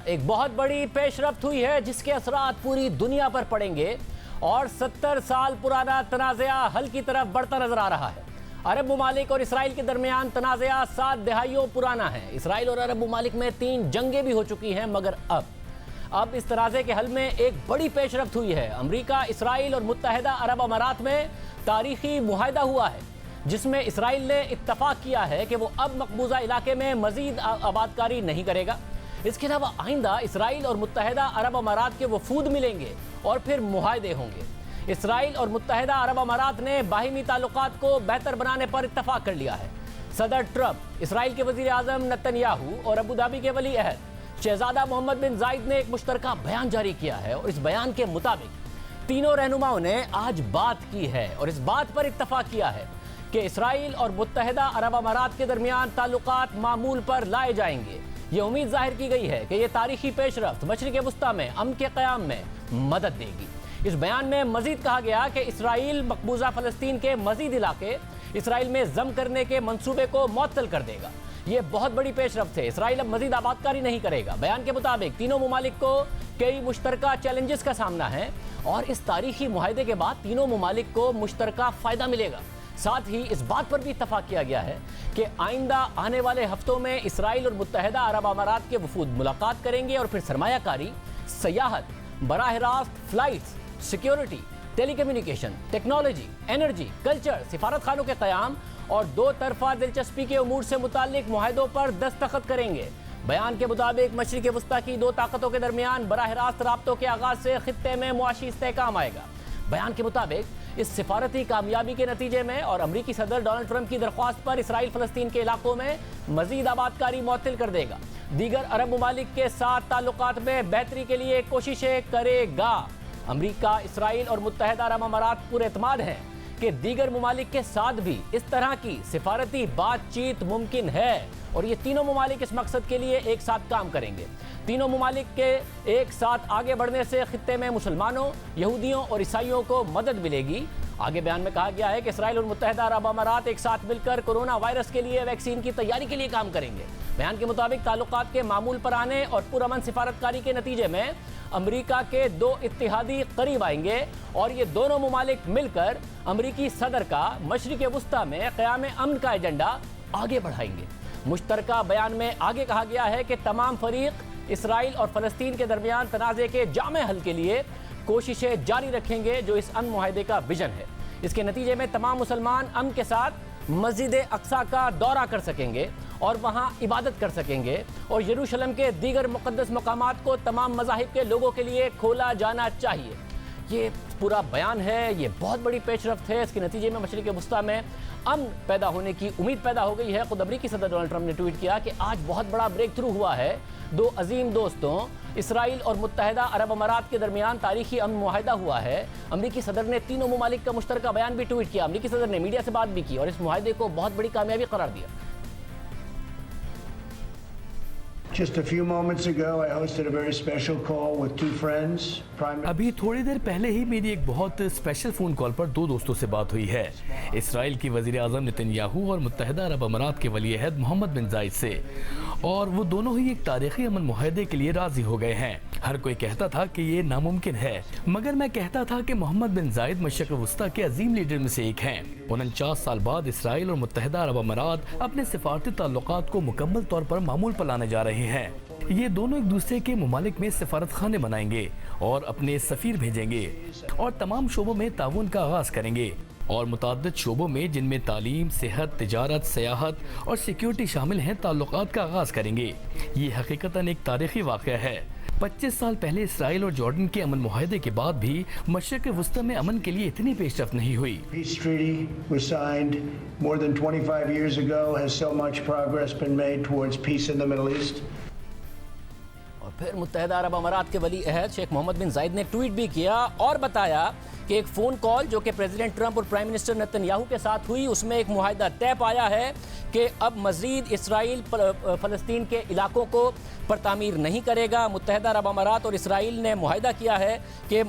ایک بہت بڑی پیش رفت ہوئی ہے جس کے اثرات پوری دنیا پر پڑیں گے اور 70 سال پرانا تنازعہ حل کی طرف بڑھتا نظر آ رہا ہے۔ عرب ممالک اور اسرائیل کے درمیان تنازعہ 7 دہائیوں پرانا ہے۔ اسرائیل اور عرب ممالک میں 3 جنگیں بھی ہو چکی ہیں، مگر اب اس تنازع کے حل میں ایک بڑی پیش رفت ہوئی ہے۔ امریکہ، اسرائیل اور متحدہ عرب امارات میں تاریخی معاہدہ ہوا ہے جس میں اسرائیل نے اتفاق کیا ہے کہ وہ اب مقبوضہ علاقے میں مزید آباد کاری نہیں کرے گا۔ اس کے علاوہ آئندہ اسرائیل اور متحدہ عرب امارات کے وفود ملیں گے اور پھر معاہدے ہوں گے۔ اسرائیل اور متحدہ عرب امارات نے باہمی تعلقات کو بہتر بنانے پر اتفاق کر لیا ہے۔ صدر ٹرمپ، اسرائیل کے وزیر اعظم نتن یاہو اور ابوظہبی کے ولی عہد شہزادہ محمد بن زائد نے ایک مشترکہ بیان جاری کیا ہے، اور اس بیان کے مطابق تینوں رہنماؤں نے آج بات کی ہے اور اس بات پر اتفاق کیا ہے کہ اسرائیل اور متحدہ عرب امارات کے درمیان تعلقات معمول پر لائے جائیں گے۔ یہ امید ظاہر کی گئی ہے کہ یہ تاریخی پیش رفت مشرق وسطیٰ میں امن کے قیام میں مدد دے گی۔ اس بیان میں مزید کہا گیا کہ اسرائیل مقبوضہ فلسطین کے مزید علاقے اسرائیل میں ضم کرنے کے منصوبے کو معطل کر دے گا۔ یہ بہت بڑی پیش رفت ہے۔ اسرائیل اب مزید آباد کاری نہیں کرے گا۔ بیان کے مطابق تینوں ممالک کو کئی مشترکہ چیلنجز کا سامنا ہے اور اس تاریخی معاہدے کے بعد تینوں ممالک کو مشترکہ فائدہ ملے گا۔ ساتھ ہی اس بات پر بھی اتفاق کیا گیا ہے کہ آئندہ آنے والے ہفتوں میں اسرائیل اور متحدہ عرب امارات کے وفود ملاقات کریں گے اور پھر سرمایہ کاری، سیاحت، براہ راست فلائٹس، سیکیورٹی، ٹیلی کمیونیکیشن، ٹیکنالوجی، انرجی، کلچر، سفارت خانوں کے قیام اور دو طرفہ دلچسپی کے امور سے متعلق معاہدوں پر دستخط کریں گے۔ بیان کے مطابق مشرق وسطیٰ کی دو طاقتوں کے درمیان براہ راست رابطوں کے آغاز سے خطے میں معاشی استحکام آئے گا۔ بیان کے مطابق اس سفارتی کامیابی کے نتیجے میں اور امریکی صدر ڈونلڈ ٹرمپ کی درخواست پر اسرائیل فلسطین کے علاقوں میں مزید آباد کاری معطل کر دے گا۔ دیگر عرب ممالک کے ساتھ تعلقات میں بہتری کے لیے کوششیں کرے گا۔ امریکہ، اسرائیل اور متحدہ عرب امارات پر اعتماد ہیں کہ دیگر ممالک کے ساتھ بھی اس طرح کی سفارتی بات چیت ممکن ہے اور یہ تینوں ممالک اس مقصد کے لیے ایک ساتھ کام کریں گے۔ تینوں ممالک کے ایک ساتھ آگے بڑھنے سے خطے میں مسلمانوں، یہودیوں اور عیسائیوں کو مدد ملے گی۔ آگے بیان میں کہا گیا ہے کہ اسرائیل اور متحدہ عرب امارات ایک ساتھ مل کر کورونا وائرس کے لیے ویکسین کی تیاری کے لیے کام کریں گے۔ بیان کے مطابق تعلقات کے معمول پر آنے اور پرامن سفارتکاری کے نتیجے میں امریکہ کے 2 اتحادی قریب آئیں گے اور یہ دونوں ممالک مل کر امریکی صدر کا مشرق وسطیٰ میں قیام امن کا ایجنڈا آگے بڑھائیں گے۔ مشترکہ بیان میں آگے کہا گیا ہے کہ تمام فریق اسرائیل اور فلسطین کے درمیان تنازع کے جامع حل کے لیے کوششیں جاری رکھیں گے جو اس امن معاہدے کا ویژن ہے۔ اس کے نتیجے میں تمام مسلمان امن کے ساتھ مسجد اقصیٰ کا دورہ کر سکیں گے اور وہاں عبادت کر سکیں گے اور یروشلم کے دیگر مقدس مقامات کو تمام مذاہب کے لوگوں کے لیے کھولا جانا چاہیے۔ یہ پورا بیان ہے، یہ بہت بڑی پیش رفت ہے۔ اس کے نتیجے میں مشرق وسطیٰ میں امن پیدا ہونے کی امید پیدا ہو گئی ہے۔ خود امریکی صدر ڈونلڈ ٹرمپ نے ٹویٹ کیا کہ آج بہت بڑا بریک تھرو ہوا ہے۔ 2 عظیم دوستوں اسرائیل اور متحدہ عرب امارات کے درمیان تاریخی امن معاہدہ ہوا ہے۔ امریکی صدر نے تینوں ممالک کا مشترکہ بیان بھی ٹویٹ کیا۔ امریکی صدر نے میڈیا سے بات بھی کی اور اس معاہدے کو بہت بڑی کامیابی قرار دیا۔ Just a few moments ago, I hosted a very special call with 2 friends. ابھی تھوڑی دیر پہلے ہی میری ایک بہت اسپیشل فون کال پر 2 دوستوں سے بات ہوئی ہے، اسرائیل کی وزیر اعظم نتن یاہو اور متحدہ عرب امارات کے ولی عہد محمد بن زائد سے، اور وہ دونوں ہی ایک تاریخی امن معاہدے کے لیے راضی ہو گئے ہیں۔ ہر کوئی کہتا تھا کہ یہ ناممکن ہے، مگر میں کہتا تھا کہ محمد بن زائد مشرق وسطیٰ کے عظیم لیڈر میں سے ایک ہیں۔ 49 سال بعد اسرائیل اور متحدہ عرب امارات اپنے سفارتی تعلقات کو مکمل طور پر معمول پر لانے جا رہے ہیں۔ یہ دونوں ایک دوسرے کے ممالک میں سفارت خانے بنائیں گے اور اپنے سفیر بھیجیں گے اور تمام شعبوں میں تعاون کا آغاز کریں گے، اور متعدد شعبوں میں جن میں تعلیم، صحت، تجارت، سیاحت اور سیکیورٹی شامل ہیں تعلقات کا آغاز کریں گے۔ یہ حقیقتاً ایک تاریخی واقعہ ہے۔ 25 سال پہلے اسرائیل اور جارڈن کے امن معاہدے کے بعد بھی مشرق وسطیٰ میں امن کے لیے اتنی پیش رفت نہیں ہوئی۔ Peace treaty was signed more than 25 years ago. Has so much progress been made towards peace in the Middle East? اور پھر متحدہ عرب امارات کے ولی عہد شیخ محمد بن زائد نے ٹویٹ بھی کیا اور بتایا کہ ایک فون کال جو کہ پریزیڈنٹ ٹرمپ اور پرائم منسٹر نتن یاہو کے ساتھ ہوئی، اس میں ایک معاہدہ طے پایا ہے کہ اب مزید اسرائیل فلسطین کے علاقوں کو پر تعمیر نہیں کرے گا۔ متحدہ عرب امارات اور اسرائیل نے معاہدہ کیا ہے کہ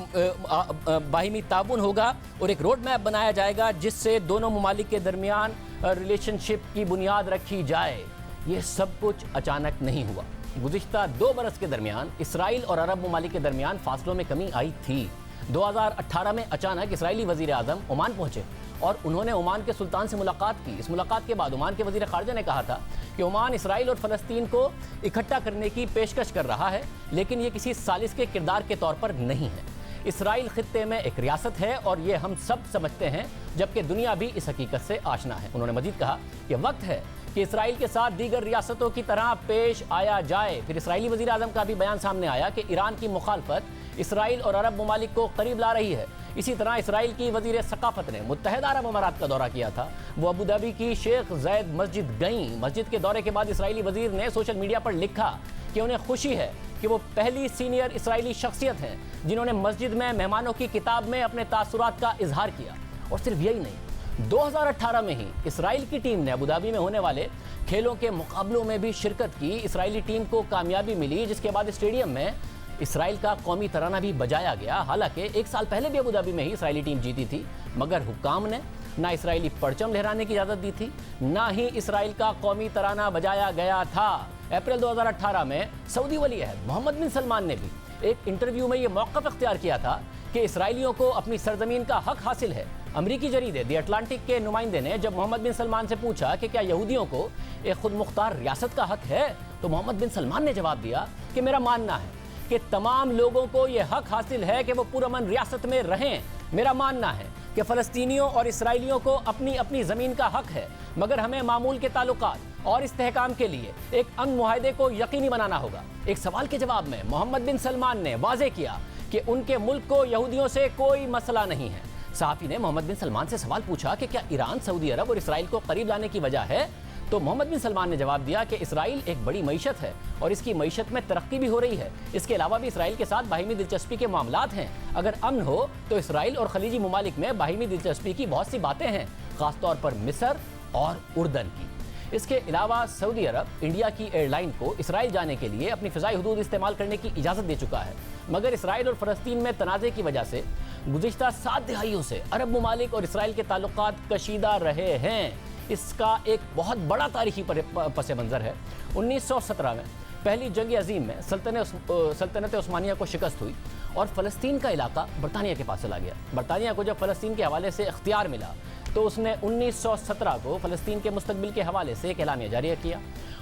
باہمی تعاون ہوگا اور ایک روڈ میپ بنایا جائے گا جس سے دونوں ممالک کے درمیان ریلیشن شپ کی بنیاد رکھی جائے۔ یہ سب کچھ اچانک نہیں ہوا۔ गुज़िश्ता 2 बरस के दरमियान इसराइल और अरब ममालिक के दरमियान फासलों में कमी आई थी। 2018 में अचानक इसराइली वज़ीर आज़म ओमान पहुंचे और उन्होंने ओमान के सुल्तान से मुलाकात की। इस मुलाकात के बाद ओमान के वज़ीर ख़ारजा ने कहा था कि ओमान इसराइल और फ़लस्तीन को इकट्ठा करने की पेशकश कर रहा है, लेकिन ये किसी सालिस के किरदार के तौर पर नहीं है। इसराइल खित्ते में एक रियासत है और ये हम सब समझते हैं, जबकि दुनिया भी इस हकीकत से आशना है। उन्होंने मजीद कहा कि वक्त है कि इसराइल के साथ दीगर रियासतों की तरह पेश आया जाए। फिर इसराइली वज़ीर आज़म का भी बयान सामने आया कि ईरान की मुखालफत इसराइल और अरब ममालिक को करीब ला रही है। इसी तरह इसराइल की वज़ीर सकाफ़त ने मुत्तहिदा अरब अमारात का दौरा किया था। वो अबू धाबी की शेख ज़ैद मस्जिद गईं। मस्जिद के दौरे के बाद इसराइली वज़ीर ने सोशल मीडिया पर लिखा कि उन्हें खुशी है कि वो पहली सीनियर इसराइली शख्सियत हैं जिन्होंने मस्जिद में मेहमानों की किताब में अपने तासुरात का इजहार किया। और सिर्फ यही नहीं, 2018 में ही इसराइल की टीम ने अबू धाबी में होने वाले खेलों के मुकाबलों में भी शिरकत की। इसराइली टीम को कामयाबी मिली, जिसके बाद स्टेडियम में इसराइल का कौमी तराना भी बजाया गया। हालांकि 1 साल पहले भी अबू धाबी में ही इसराइली टीम जीती थी, मगर हुक्काम ने ना इसराइली परचम लहराने की इजाज़त दी थी, ना ही इसराइल का कौमी तराना बजाया गया था। अप्रैल 2018 में सऊदी वली अहद मोहम्मद बिन सलमान ने भी एक इंटरव्यू में ये मौक़िफ़ इख्तियार किया था कि इसराइलियों को अपनी सरजमीन का हक हासिल है। अमरीकी जरीदे द अटलांटिक के नुमाइंदे ने जब मोहम्मद बिन सलमान से पूछा कि क्या यहूदियों को एक खुद मुख्तार रियासत का हक है, तो मोहम्मद बिन सलमान ने जवाब दिया कि मेरा मानना है कि तमाम लोगों को ये हक हासिल है कि वो पुरअमन रियासत में रहें। मेरा मानना है कि फ़लस्तीनियों और इसराइलियों को अपनी अपनी ज़मीन का हक है, मगर हमें मामूल के ताल्लुकात और इस्तेहकाम के लिए एक अमन मुआहदे को यकीनी बनाना होगा। एक सवाल के जवाब में मोहम्मद बिन सलमान ने वाज़ेह किया कि उनके मुल्क को यहूदियों से कोई मसला नहीं है। सहाफ़ी ने मोहम्मद बिन सलमान से सवाल पूछा कि क्या ईरान सऊदी अरब और इसराइल को करीब लाने की वजह है, तो मोहम्मद बिन सलमान ने जवाब दिया कि इसराइल एक बड़ी मईशत है और इसकी मईशत में तरक्की भी हो रही है। इसके अलावा भी इसराइल के साथ बाहिमी दिलचस्पी के मामलात हैं। अगर अमन हो तो इसराइल और खलीजी ममालिक में बाहिमी दिलचस्पी की बहुत सी बातें हैं, ख़ासतौर पर मिस्र और उर्दन की। इसके अलावा सऊदी अरब इंडिया की एयरलाइन को इसराइल जाने के लिए अपनी फ़िज़ाई हुदूद इस्तेमाल करने की इजाज़त दे चुका है, मगर इसराइल और फ़लस्तीन में तनाज़े की वजह से गुज़िश्ता 7 दिहाइयों से अरब ममालिक और इसराइल के ताल्लुकात कशीदा रहे हैं। इसका एक बहुत बड़ा तारीखी पस मंज़र है। 1917 में पहली जंग अजीम में सल्तनत उस्मानिया को शिकस्त हुई और फ़लस्तीन का इलाका बरतानिया के पास चला गया। बरतानिया को जब फ़लस्तीन के हवाले से इख्तियार मिला तो उसने 1917 को फ़लस्तीन के मुस्तकबिल के हवाले से एक एलामिया जारी किया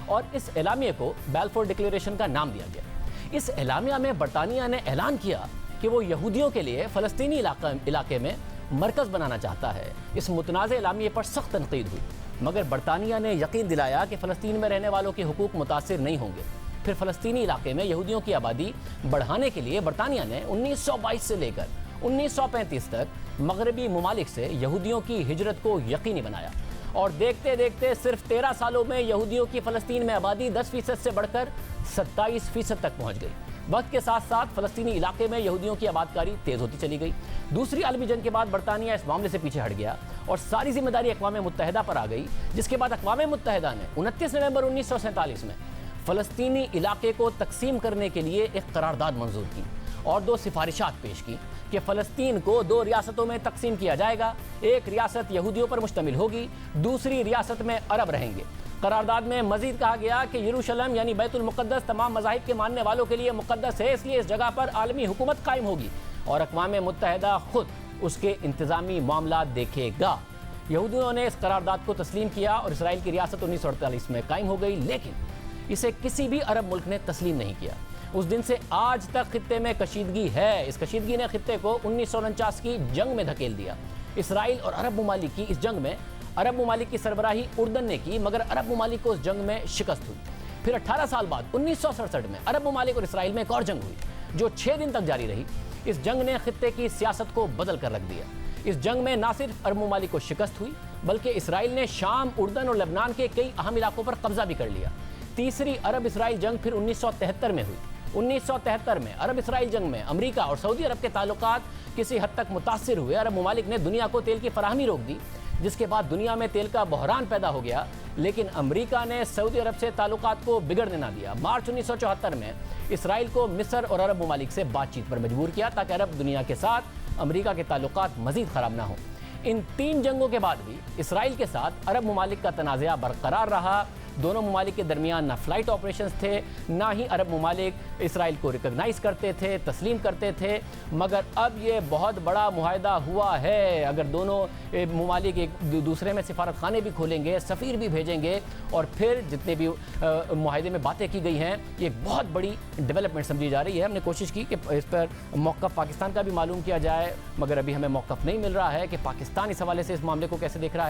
और इस एलामिया को बैलफोर डिक्लेरेशन का नाम दिया गया। इस एलामिया में बरतानिया ने ऐलान किया कि वो यहूदियों के लिए फ़लस्तीनी इलाके में मरकज़ बनाना चाहता है। इस मुतनाज़े एलामिया पर सख्त तनकीद हुई, मगर बरतानिया ने यकीन दिलाया कि फ़लस्तीन में रहने वालों के हुकूक मुतासिर नहीं होंगे। फिर फ़लस्तीनी इलाके में यहूदियों की आबादी बढ़ाने के लिए बरतानिया ने 1922 से लेकर 1935 तक मगरबी ममालिक से यहूदियों की हिजरत को यकीनी बनाया और देखते देखते सिर्फ 13 सालों में यहूदियों की फ़लस्तीन में आबादी 10% से बढ़कर 27% तक पहुँच गई। वक्त के साथ साथ फ़लस्तीनी इलाके में यहूदियों की आबादकारी तेज़ होती चली गई। दूसरी आलमी जंग के बाद बरतानिया इस मामले से पीछे हट गया और सारी जिम्मेदारी अक़वाम मुत्तहिदा पर आ गई, जिसके बाद अक़वाम मुत्तहिदा ने 29 नवंबर 1947 में फ़लस्तीनी इलाके को तकसीम करने के लिए एक करारदाद मंजूर की और 2 सिफारिशात पेश की कि फ़लस्तीन को 2 रियासतों में तकसीम किया जाएगा। एक रियासत यहूदियों पर मुश्तमिल होगी, दूसरी रियासत में अरब रहेंगे। करारदाद में मजीद कहा गया कि यरूशलेम यानी बैतुल मुक़द्दस तमाम मज़ाहिब के मानने वालों के लिए मुक़द्दस है, इसलिए इस जगह पर आलमी हुकूमत कायम होगी और अक़वाम मुत्तहिदा खुद उसके इंतज़ामी मामलात देखेगा। यहूदियों ने इस करारदाद को तस्लीम किया और इसराइल की रियासत 1948 में कायम हो गई, लेकिन इसे किसी भी अरब मुल्क ने तस्लीम नहीं किया। उस दिन से आज तक खित्ते में कशीदगी है। इस कशीदगी ने खित्ते को 1949 की जंग में धकेल दिया। इसराइल और अरब ममालिक की इस जंग में अरब ममालिक की सरबराही उर्दन ने की, मगर अरब ममालिक को उस जंग में शिकस्त हुई। फिर 18 साल बाद 1967 में अरब ममालिक और इसराइल में एक और जंग हुई जो 6 दिन तक जारी रही। इस जंग ने खित्ते की सियासत को बदल कर रख दिया। इस जंग में न सिर्फ अरब ममालिक को शिकस्त हुई, बल्कि इसराइल ने शाम, उर्दन और लेबनान के कई अहम इलाकों पर कब्जा भी कर लिया। तीसरी अरब इसराइल जंग फिर 1973 में हुई। 1973 में अरब इसराइल जंग में अमेरिका और सऊदी अरब के ताल्लुकात किसी हद तक मुतासिर हुए। अरब ममालिक ने दुनिया को तेल की फराहमी रोक दी, जिसके बाद दुनिया में तेल का बहरान पैदा हो गया, लेकिन अमेरिका ने सऊदी अरब से ताल्लुकात को बिगड़ने ना दिया। मार्च 1974 में इसराइल को मिस्र और अरब ममालिक से बातचीत पर मजबूर किया ताकि अरब दुनिया के साथ अमेरिका के ताल्लुकात मजीद ख़राब ना हो। इन 3 जंगों के बाद भी इसराइल के साथ अरब ममालिक का तनाज़ा बरकरार रहा। दोनों ममालिक के दरमियान ना फ्लाइट ऑपरेशंस थे, ना ही अरब ममालिक इसराइल को रिकॉग्नाइज करते थे, तस्लीम करते थे। मगर अब ये बहुत बड़ा मुआहदा हुआ है। अगर दोनों ममालिक एक दूसरे में सिफारत खाने भी खोलेंगे, सफ़ीर भी भेजेंगे, और फिर जितने भी मुआहदे में बातें की गई हैं, ये एक बहुत बड़ी डेवलपमेंट समझी जा रही है। हमने कोशिश की कि इस पर मौक़िफ़ पाकिस्तान का भी मालूम किया जाए, मगर अभी हमें मौक़िफ़ नहीं मिल रहा है कि पाकिस्तान इस हवाले से इस मामले को कैसे देख रहा है।